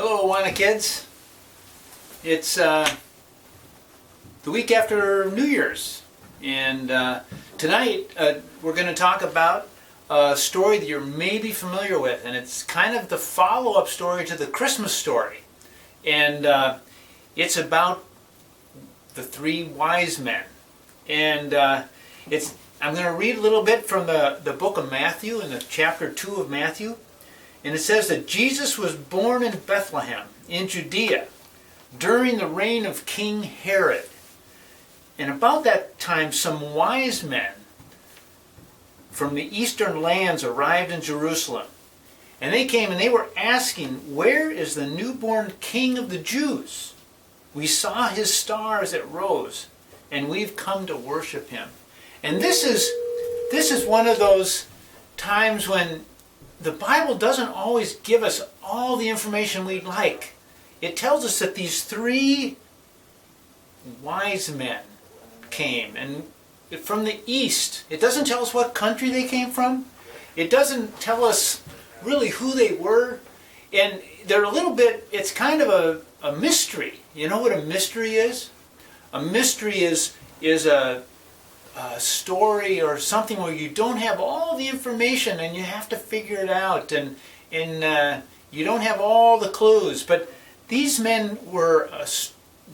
Hello, Awana kids. It's the week after New Year's, and tonight we're going to talk about a story that you're maybe familiar with, and it's kind of the follow-up story to the Christmas story, and it's about the three wise men. And I'm going to read a little bit from the book of Matthew, in the chapter 2 of Matthew. And it says that Jesus was born in Bethlehem, in Judea, during the reign of King Herod. And about that time, some wise men from the eastern lands arrived in Jerusalem. And they came and they were asking, "Where is the newborn King of the Jews? We saw his star as it rose, and we've come to worship him." And this is one of those times when the Bible doesn't always give us all the information we'd like. It tells us that these three wise men came, and from the east. It doesn't tell us what country they came from. It doesn't tell us really who they were. And they're a little bit, it's kind of a mystery. You know what a mystery is? A mystery is a story or something where you don't have all the information and you have to figure it out, and you don't have all the clues. But these men were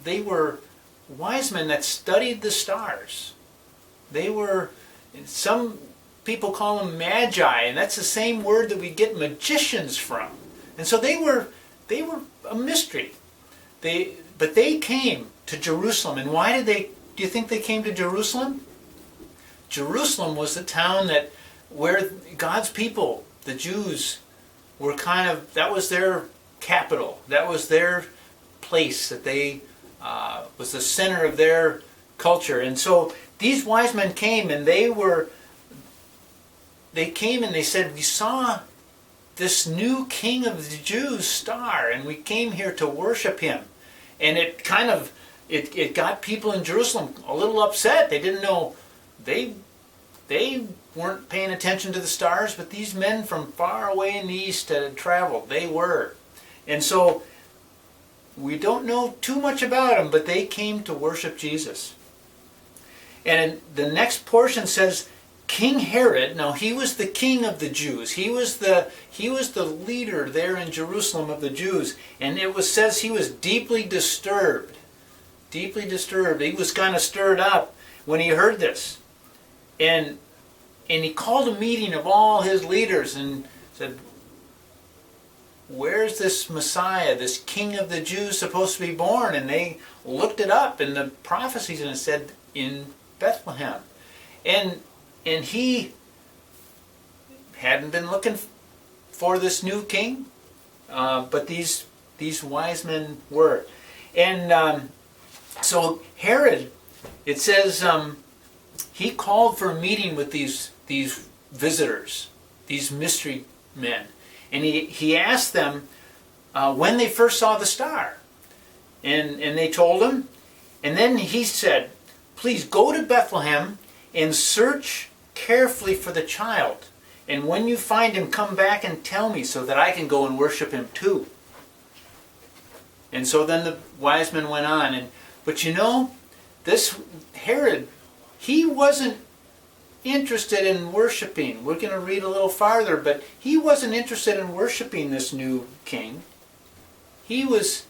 they were wise men that studied the stars. They were, some people call them magi, and that's the same word that we get magicians from. And so they were a mystery. But they came to Jerusalem. And why do you think they came to Jerusalem? Jerusalem was the town where God's people, the Jews, were that was their capital. That was their place, that they was the center of their culture. And so these wise men came, and they came and they said, "We saw this new King of the Jews star, and we came here to worship him." And it got people in Jerusalem a little upset. They didn't know. They weren't paying attention to the stars, but these men from far away in the east that had traveled, they were. And so we don't know too much about them, but they came to worship Jesus. And the next portion says, King Herod, now he was the king of the Jews. He was the leader there in Jerusalem of the Jews. And says he was deeply disturbed. Deeply disturbed. He was kind of stirred up when he heard this. And he called a meeting of all his leaders and said, "Where's this Messiah, this King of the Jews, supposed to be born?" And they looked it up in the prophecies, and it said, "In Bethlehem." And he hadn't been looking for this new king, but these wise men were. And so Herod, it says, he called for a meeting with these visitors, these mystery men. And he asked them when they first saw the star. And they told him. And then he said, "Please go to Bethlehem and search carefully for the child. And when you find him, come back and tell me so that I can go and worship him too." And so then the wise men went on. But you know, this Herod, he wasn't interested in worshiping. We're going to read a little farther, but he wasn't interested in worshiping this new king. He was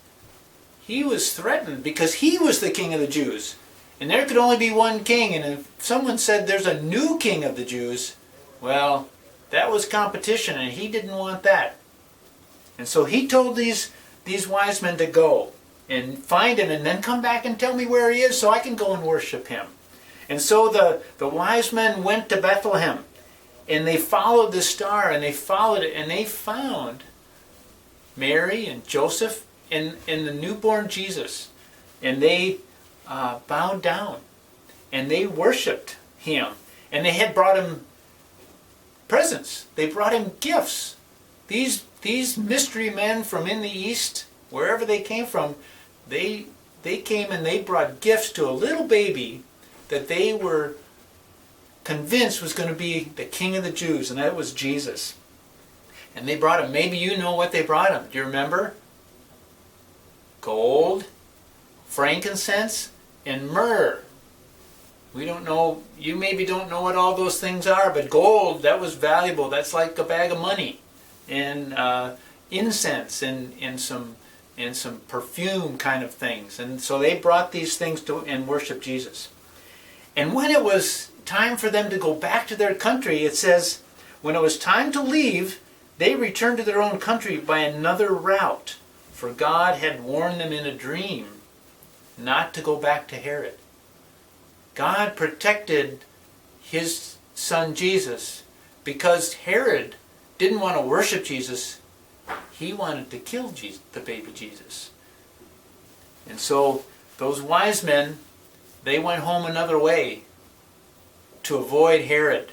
threatened because he was the king of the Jews. And there could only be one king, and if someone said there's a new king of the Jews, well, that was competition, and he didn't want that. And so he told these wise men to go and find him and then come back and tell me where he is so I can go and worship him. And so the wise men went to Bethlehem, and they followed the star, and they followed it, and they found Mary and Joseph and the newborn Jesus. And they bowed down, and they worshipped him. And they had brought him presents. They brought him gifts. These mystery men from in the east, wherever they came from, they came and they brought gifts to a little baby that they were convinced was going to be the King of the Jews, and that was Jesus. And they brought him. Maybe you know what they brought him. Do you remember? gold, frankincense, and myrrh. We don't know, you maybe don't know what all those things are, but gold, that was valuable. That's like a bag of money. And incense and some perfume kind of things. And so they brought these things to and worshiped Jesus. And when it was time for them to go back to their country, it says, when it was time to leave, they returned to their own country by another route, for God had warned them in a dream not to go back to Herod. God protected his son Jesus because Herod didn't want to worship Jesus. He wanted to kill Jesus, the baby Jesus. And so those wise men, they went home another way to avoid Herod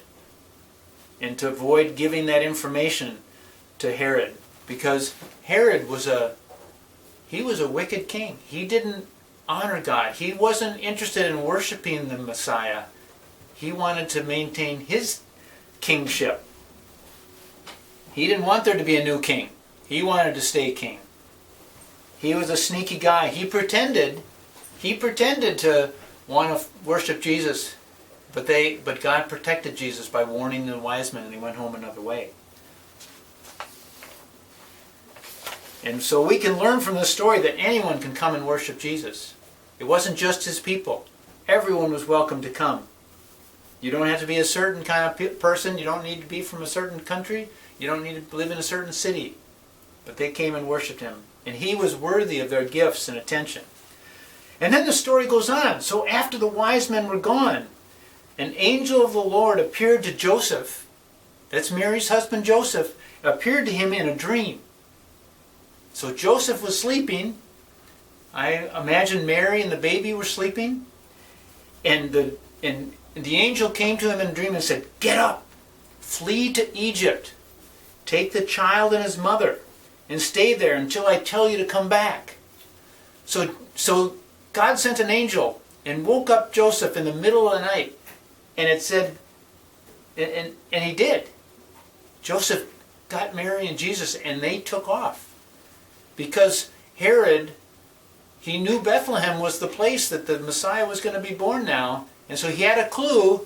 and to avoid giving that information to Herod, because Herod was a wicked king. He didn't honor God. He wasn't interested in worshiping the Messiah. He wanted to maintain his kingship. He didn't want there to be a new king. He wanted to stay king. He was a sneaky guy. He pretended to want to worship Jesus, but God protected Jesus by warning the wise men, and he went home another way. And so we can learn from this story that anyone can come and worship Jesus. It wasn't just his people. Everyone was welcome to come. You don't have to be a certain kind of person. You don't need to be from a certain country. You don't need to live in a certain city. But they came and worshipped him. And he was worthy of their gifts and attention. And then the story goes on. So after the wise men were gone, an angel of the Lord appeared to Joseph. That's Mary's husband Joseph. Appeared to him in a dream. So Joseph was sleeping. I imagine Mary and the baby were sleeping. And the angel came to him in a dream and said, "Get up, flee to Egypt. Take the child and his mother and stay there until I tell you to come back." So God sent an angel and woke up Joseph in the middle of the night. And it said, and he did. Joseph got Mary and Jesus and they took off. Because Herod, he knew Bethlehem was the place that the Messiah was going to be born now. And so he had a clue,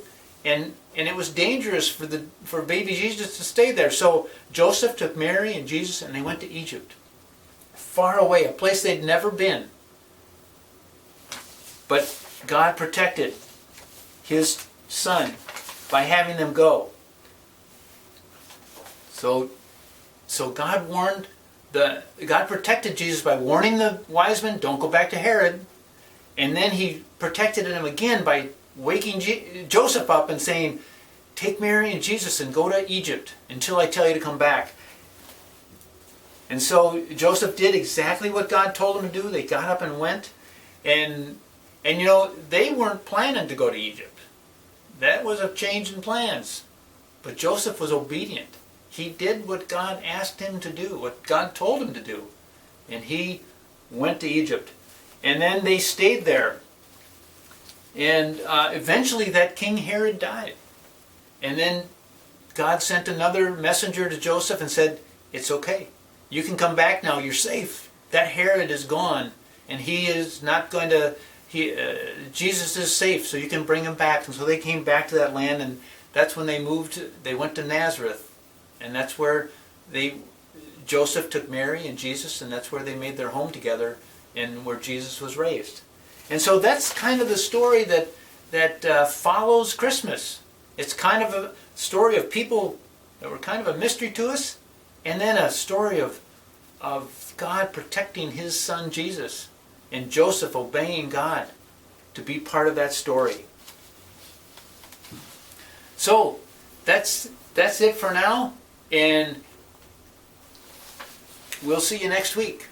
and it was dangerous for baby Jesus to stay there. So Joseph took Mary and Jesus and they went to Egypt. Far away, a place they'd never been. But God protected his son by having them go. So God protected Jesus by warning the wise men, don't go back to Herod. And then he protected him again by waking Joseph up and saying, take Mary and Jesus and go to Egypt until I tell you to come back. And so Joseph did exactly what God told him to do. They got up and went. And you know, they weren't planning to go to Egypt. That was a change in plans. But Joseph was obedient. He did what God asked him to do, what God told him to do. And he went to Egypt. And then they stayed there. And eventually that King Herod died. And then God sent another messenger to Joseph and said, it's okay. You can come back now. You're safe. That Herod is gone. And he is not going to... Jesus is safe, so you can bring him back. And so they came back to that land, and that's when they moved. They went to Nazareth. And that's where Joseph took Mary and Jesus, and that's where they made their home together, and where Jesus was raised. And so that's kind of the story that follows Christmas. It's kind of a story of people that were kind of a mystery to us, and then a story of God protecting his son Jesus, and Joseph obeying God to be part of that story. So that's it for now, and we'll see you next week.